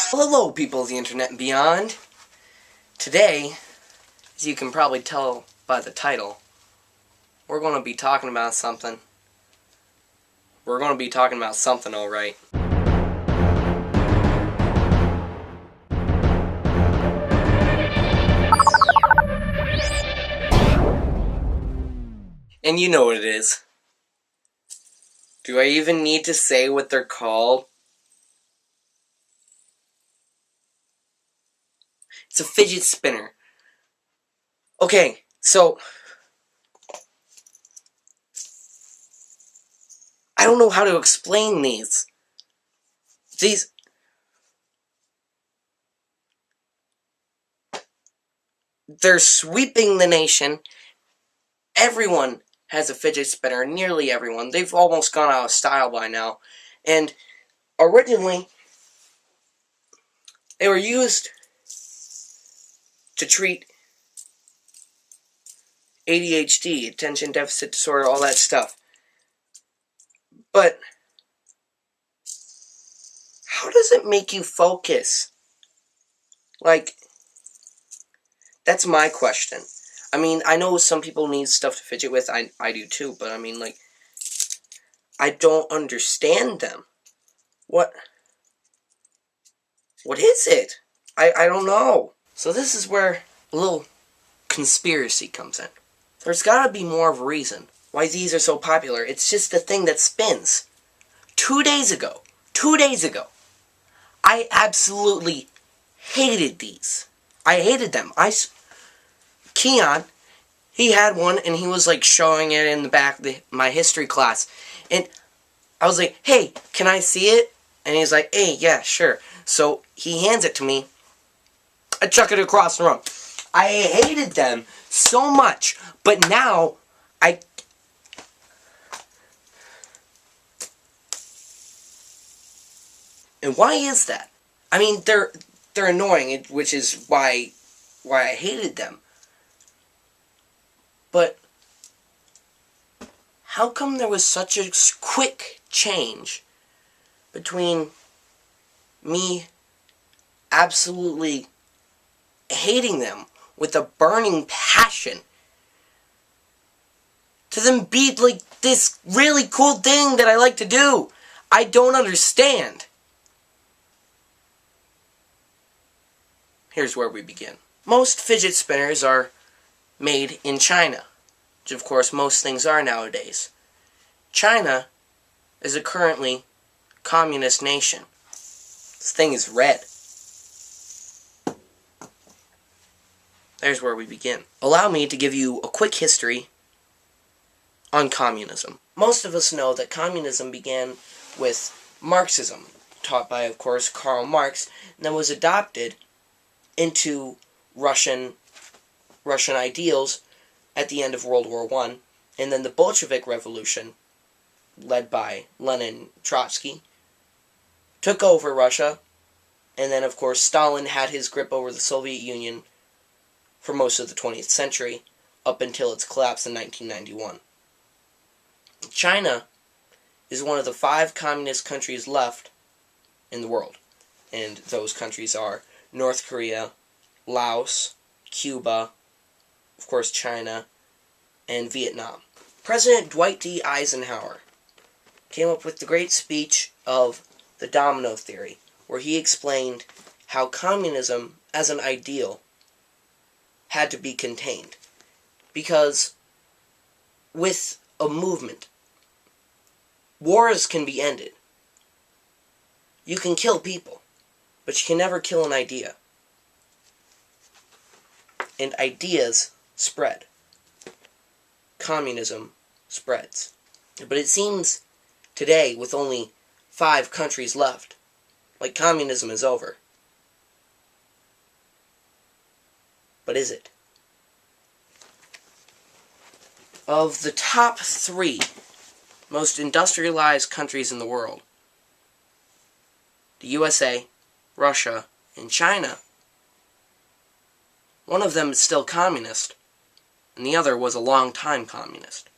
Hello, people of the internet and beyond. Today, as you can probably tell by the title, we're going to be talking about something. We're going to be talking about something, alright. And you know what it is. Do I even need to say what they're called? It's a fidget spinner. Okay, so I don't know how to explain these. They're sweeping the nation. Everyone has a fidget spinner, nearly everyone. They've almost gone out of style by now. And originally, they were used to treat ADHD, attention deficit disorder, all that stuff. But how does it make you focus? Like, that's my question. I mean, I know some people need stuff to fidget with. I do too, but I mean, like, I don't understand them. What is it? I don't know. So this is where a little conspiracy comes in. There's gotta be more of a reason why these are so popular. It's just the thing that spins. 2 days ago, I absolutely hated these. I hated them. Keon, he had one, and he was, like, showing it in the back of my history class. And I was like, hey, can I see it? And he's like, hey, yeah, sure. So he hands it to me. I chuck it across the room. I hated them so much, but now And why is that? I mean, they're annoying, which is why I hated them. But how come there was such a quick change between me absolutely hating them with a burning passion to them be like this really cool thing that I like to do? I don't understand. Here's where we begin. Most fidget spinners are made in China, which of course most things are nowadays. China is a currently communist nation. This thing is red. There's where we begin. Allow me to give you a quick history on communism. Most of us know that communism began with Marxism, taught by, of course, Karl Marx, and then was adopted into Russian ideals at the end of World War I, and then the Bolshevik Revolution, led by Lenin, Trotsky, took over Russia, and then, of course, Stalin had his grip over the Soviet Union for most of the 20th century, up until its collapse in 1991. China is one of the 5 communist countries left in the world, and those countries are North Korea, Laos, Cuba, of course China, and Vietnam. President Dwight D. Eisenhower came up with the great speech of the domino theory, where he explained how communism as an ideal had to be contained. Because with a movement, wars can be ended. You can kill people, but you can never kill an idea. And ideas spread. Communism spreads. But it seems today, with only 5 countries left, like communism is over. But is it? Of the top 3 most industrialized countries in the world, the USA, Russia, and China, one of them is still communist, and the other was a long-time communist.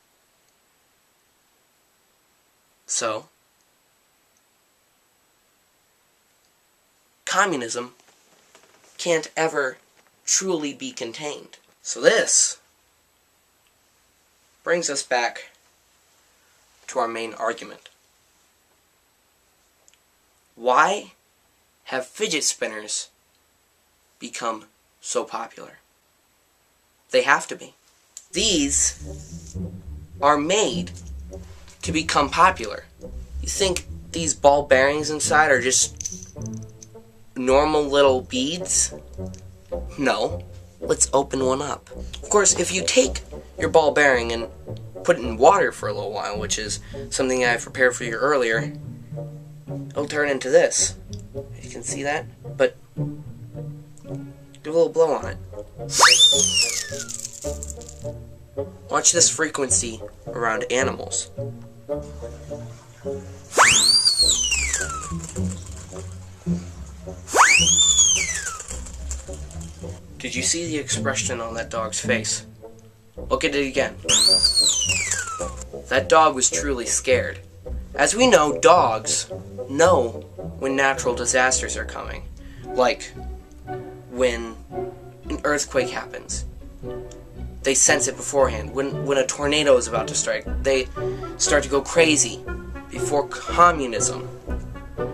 So, communism can't ever truly be contained. So this brings us back to our main argument. Why have fidget spinners become so popular? They have to be. These are made to become popular. You think these ball bearings inside are just normal little beads? No. Let's open one up. Of course, if you take your ball bearing and put it in water for a little while, which is something I prepared for you earlier, it'll turn into this. You can see that? But give a little blow on it. Watch this frequency around animals. Did you see the expression on that dog's face? Look at it again. That dog was truly scared. As we know, dogs know when natural disasters are coming. Like when an earthquake happens. They sense it beforehand. When a tornado is about to strike, they start to go crazy. Before communism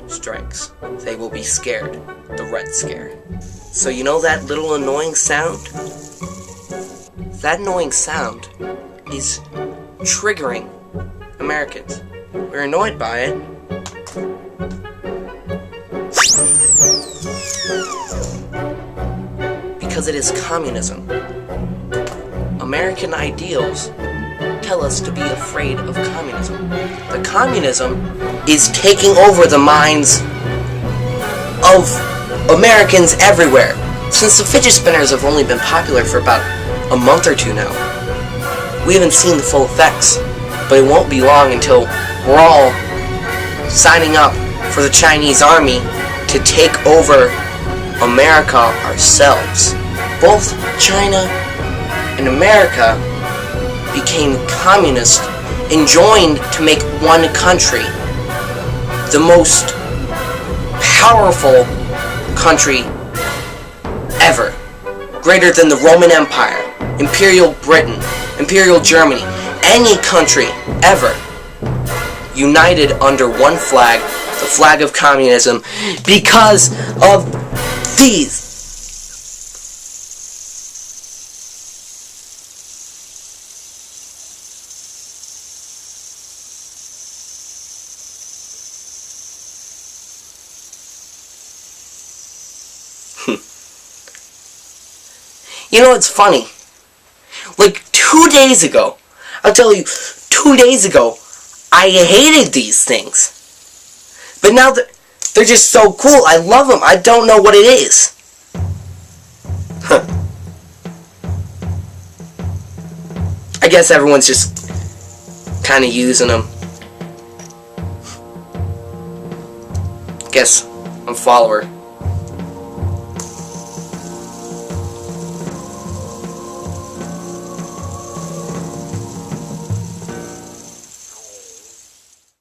strikes, they will be scared. The Red Scare. So you know that little annoying sound? That annoying sound is triggering Americans. We're annoyed by it. Because it is communism. American ideals tell us to be afraid of communism. The communism is taking over the minds of Americans everywhere. Since the fidget spinners have only been popular for about a month or two now, we haven't seen the full effects, but it won't be long until we're all signing up for the Chinese army to take over America ourselves. Both China and America became communist and joined to make one country, the most powerful country ever, greater than the Roman Empire, Imperial Britain, Imperial Germany, any country ever, united under one flag, the flag of communism, because of these. You know, it's funny. Like 2 days ago, I'll tell you, 2 days ago, I hated these things. But now they're just so cool. I love them. I don't know what it is. I guess everyone's just kind of using them. Guess I'm a follower.